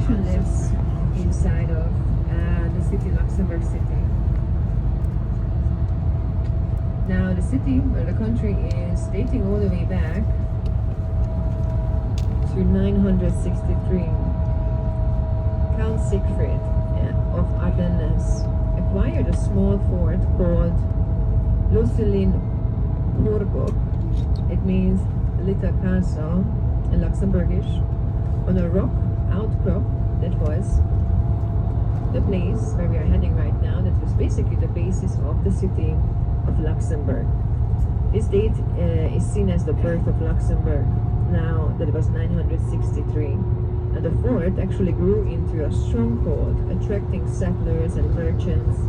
population lives inside of the city, Luxembourg city. Now the city, or the country, is dating all the way back to 963. Count Siegfried of Ardennes acquired a small fort called Luxembourg. It means little castle in Luxembourgish, on a rock outcrop that was the place where we are heading right now. That was basically the basis of the city of Luxembourg. This date is seen as the birth of Luxembourg. Now that it was 963. And the fort actually grew into a stronghold, attracting settlers and merchants.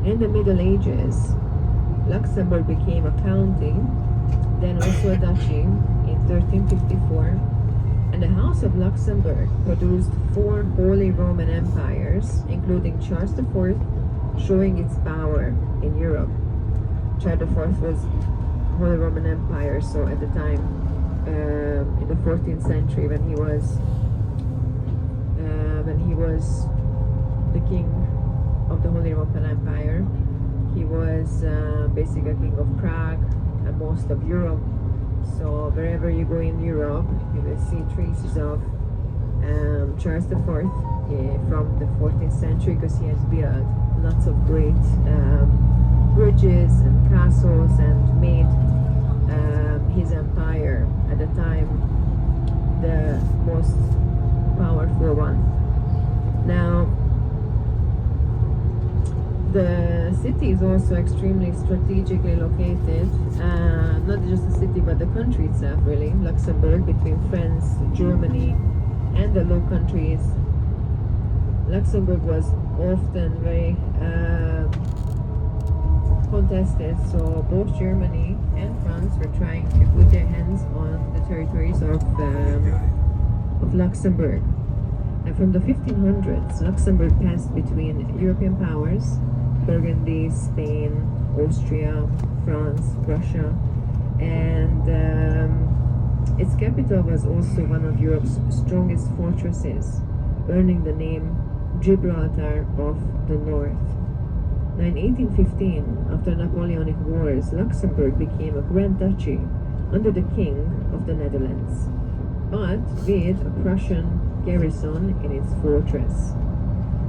In the Middle Ages, Luxembourg became a county, then also a duchy in 1354. And the House of Luxembourg produced 4 Holy Roman Empires, including Charles IV, showing its power in Europe. Charles IV was Holy Roman Empire, so at the time, in the 14th century, when he was the king of the Holy Roman Empire, he was basically a king of Prague and most of Europe. So wherever you go in Europe, you will see traces of Charles IV from the 14th century, because he has built lots of great bridges and castles and made his empire at the time the most powerful one. Now, the city is also extremely strategically located, not just the city but the country itself, really. Luxembourg, between France, Germany and the Low Countries. Luxembourg was often very contested, so both Germany and France were trying to put their hands on the territories of Luxembourg. And from the 1500s, Luxembourg passed between European powers, Burgundy, Spain, Austria, France, Russia, and its capital was also one of Europe's strongest fortresses, earning the name Gibraltar of the North. Now in 1815, after Napoleonic Wars, Luxembourg became a Grand Duchy under the King of the Netherlands, but with a Prussian garrison in its fortress.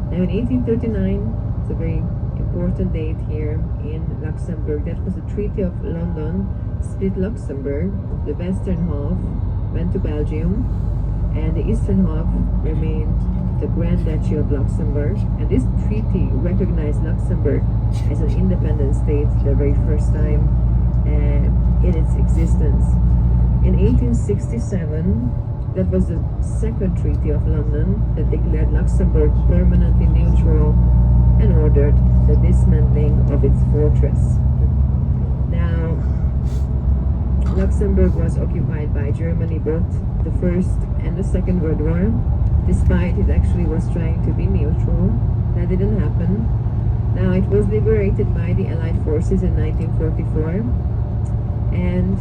Now in 1839, it's a very important date here in Luxembourg. That was the Treaty of London split Luxembourg. The western half went to Belgium, and the eastern half remained the Grand Duchy of Luxembourg. And this treaty recognized Luxembourg as an independent state the very first time in its existence. In 1867, that was the second Treaty of London that declared Luxembourg permanently neutral and ordered the dismantling of its fortress. Now, Luxembourg was occupied by Germany both the First and the Second World War, despite it actually was trying to be neutral. That didn't happen. Now, it was liberated by the Allied forces in 1944, and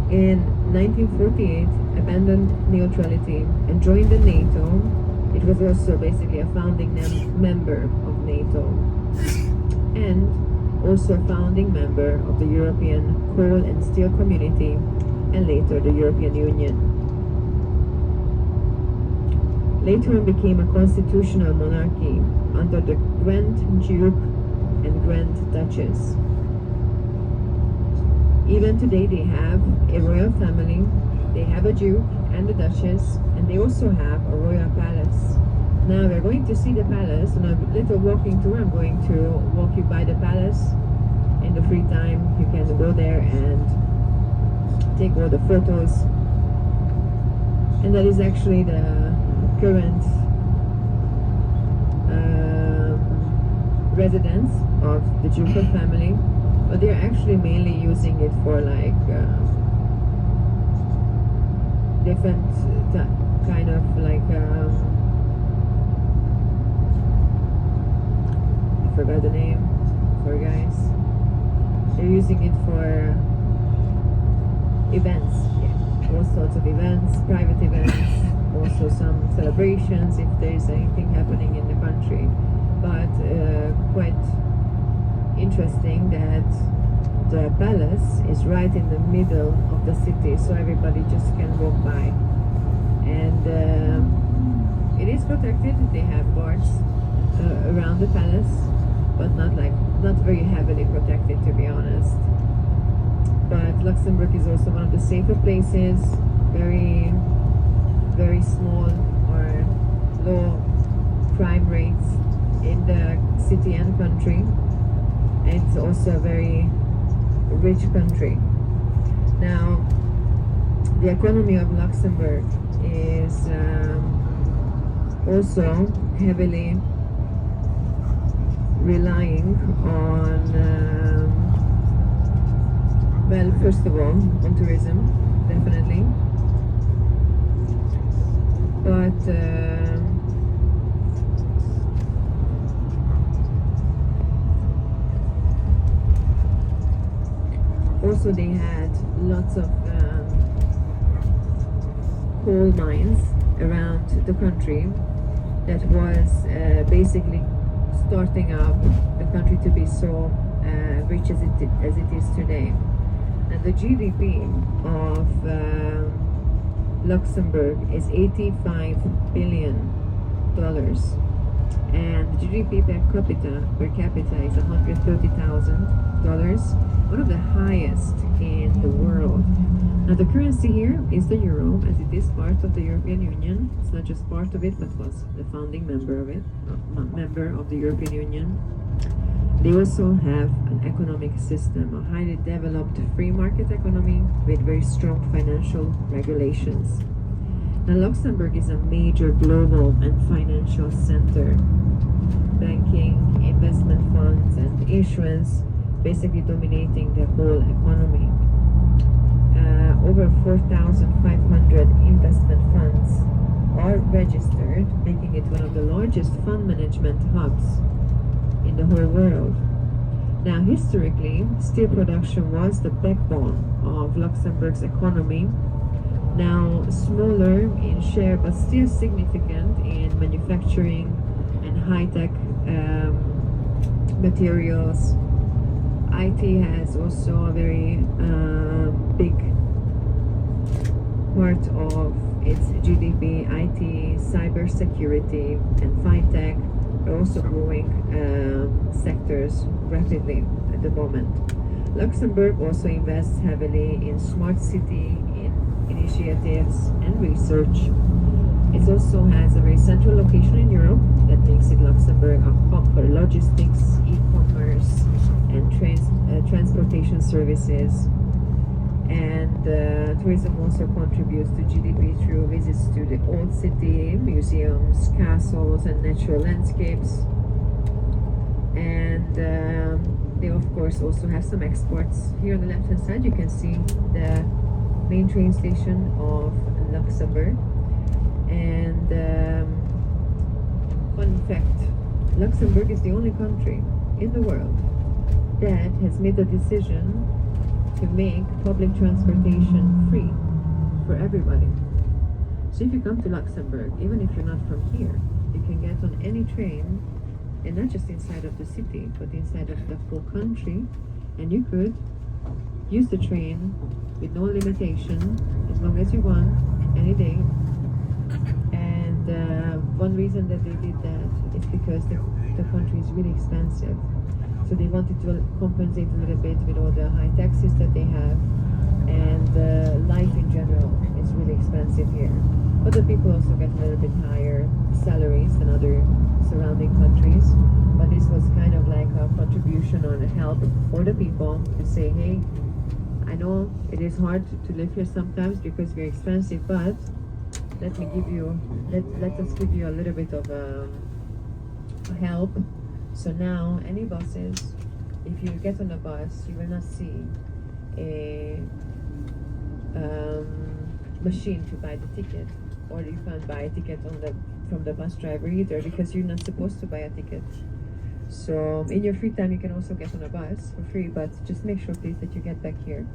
in 1948 abandoned neutrality and joined the NATO. It was also basically a founding member of NATO, and also a founding member of the European Coal and Steel Community, and later the European Union. Later on became a constitutional monarchy under the Grand Duke and Grand Duchess. Even today they have a royal family, they have a Duke and a Duchess, and they also have a royal palace. Now we're going to see the palace, and a little walking tour. I'm going to walk you by the palace. In the free time, you can go there and take all the photos. And that is actually the current residence of the ducal family, but they're actually mainly using it for like different kind of like I forgot the name, sorry guys. They're using it for events, yeah. all sorts of events, private events, also some celebrations if there's anything happening in the country. But quite interesting that the palace is right in the middle of the city, so everybody just can walk by. And it is protected. They have guards around the palace, but not very heavily protected, to be honest. But Luxembourg is also one of the safer places, very, very small or low crime rates in the city and country. And it's also a very rich country. Now, the economy of Luxembourg is also heavily relying on, well, first of all, on tourism, definitely. But also they had lots of coal mines around the country that was basically starting up the country to be so rich as it is today. And the GDP of Luxembourg is $85 billion, and the GDP per capita is $130,000, one of the highest in the world. Now the currency here is the euro, as it is part of the European Union. It's not just part of it, but was the founding member of the European Union. They also have an economic system, a highly developed free market economy with very strong financial regulations. Now Luxembourg is a major global and financial center. Banking, investment funds, and insurance basically dominating the whole economy. Over 4,500 investment funds are registered, making it one of the largest fund management hubs in the whole world. Now, historically, steel production was the backbone of Luxembourg's economy. Now, smaller in share, but still significant in manufacturing and high-tech materials. IT has also a very big part of its GDP. IT, cybersecurity, and fintech are also growing sectors rapidly at the moment. Luxembourg also invests heavily in smart city initiatives and research. It also has a very central location in Europe that makes it Luxembourg a hub for logistics, e-commerce, and transportation services. And tourism also contributes to GDP through visits to the old city, museums, castles, and natural landscapes. And they of course also have some exports. Here on the left hand side you can see the main train station of Luxembourg. And fun fact, Luxembourg is the only country in the world that has made a decision to make public transportation free for everybody. So if you come to Luxembourg, even if you're not from here, you can get on any train, and not just inside of the city, but inside of the whole country, and you could use the train with no limitation, as long as you want, any day. And one reason that they did that is because the country is really expensive. So they wanted to compensate a little bit with all the high taxes that they have, and life in general is really expensive here. But the people also get a little bit higher salaries than other surrounding countries. But this was kind of like a contribution on a help for the people to say, hey, I know it is hard to live here sometimes because we're expensive, but let us give you a little bit of help. So now, any buses, if you get on a bus, you will not see a machine to buy the ticket, or you can't buy a ticket from the bus driver either, because you're not supposed to buy a ticket. So in your free time, you can also get on a bus for free, but just make sure, please, that you get back here.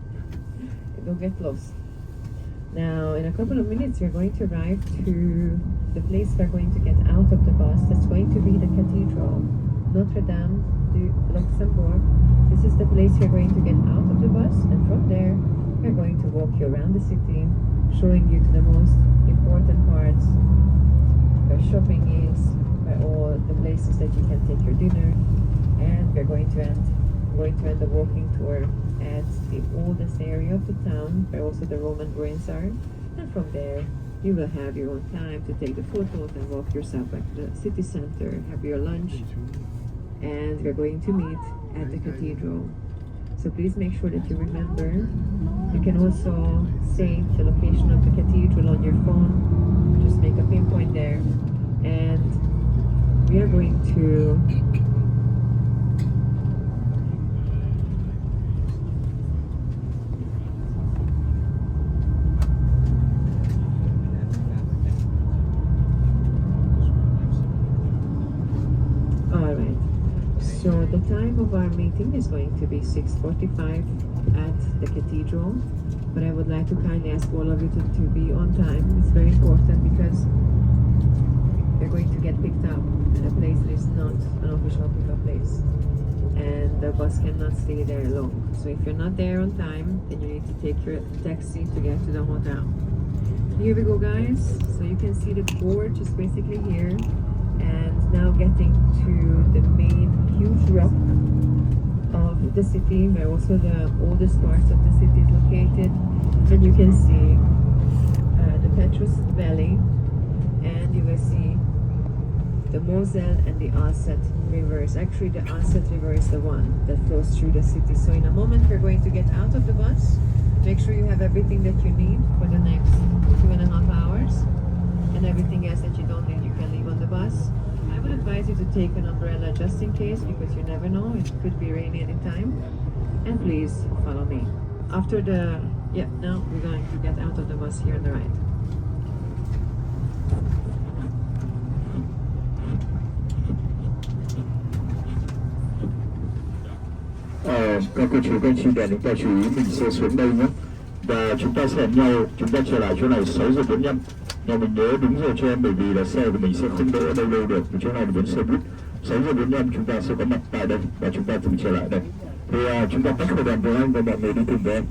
Don't get lost. Now, in a couple of minutes, you're going to arrive to the place we're going to get out of the bus. That's going to be the cathedral, Notre-Dame de Luxembourg. This is the place you're going to get out of the bus, and from there, we're going to walk you around the city, showing you to the most important parts, where shopping is, where all the places that you can take your dinner, and we're going to end the walking tour at the oldest area of the town, where also the Roman ruins are, and from there you will have your own time to take the photos and walk yourself back to the city center, have your lunch, and we're going to meet at the cathedral. So please make sure that you remember. You can also save the location of the cathedral on your phone. Just make a pinpoint there, and we are going to So the time of our meeting is going to be 6:45 at the cathedral, but I would like to kindly ask all of you to be on time. It's very important because we're going to get picked up at a place that is not an official pickup place, and the bus cannot stay there long. So if you're not there on time, then you need to take your taxi to get to the hotel. Here we go, guys. So you can see the board just basically here. And now getting to the main huge rock of the city, where also the oldest parts of the city is located. And you can see the Petrus Valley, and you will see the Moselle and the Alzette rivers. Actually, the Alzette river is the one that flows through the city. So in a moment, we're going to get out of the bus. Make sure you have everything that you need for the next 2.5 hours. And everything else that you don't need, you can leave on the bus. I would advise you to take an umbrella just in case, because you never know, it could be rainy anytime. And please follow me. After the, now we're going to get out of the bus here on the right. Các cô chú, các anh chị đoàn chúng ta chú ý mình sẽ xuống đây nhé. Và chúng ta sẽ hẹn nhau, chúng ta trở lại chỗ này 6:45. Nhà mình nhớ đúng giờ cho em, bởi vì là xe của mình sẽ không đỗ ở đâu đâu được. Chỗ này là bến xe buýt. 6:45 chúng ta sẽ có mặt tại đây và chúng ta cùng trở lại đây. Thì chúng ta tách khỏi đoàn với anh và mọi người đi cùng với em.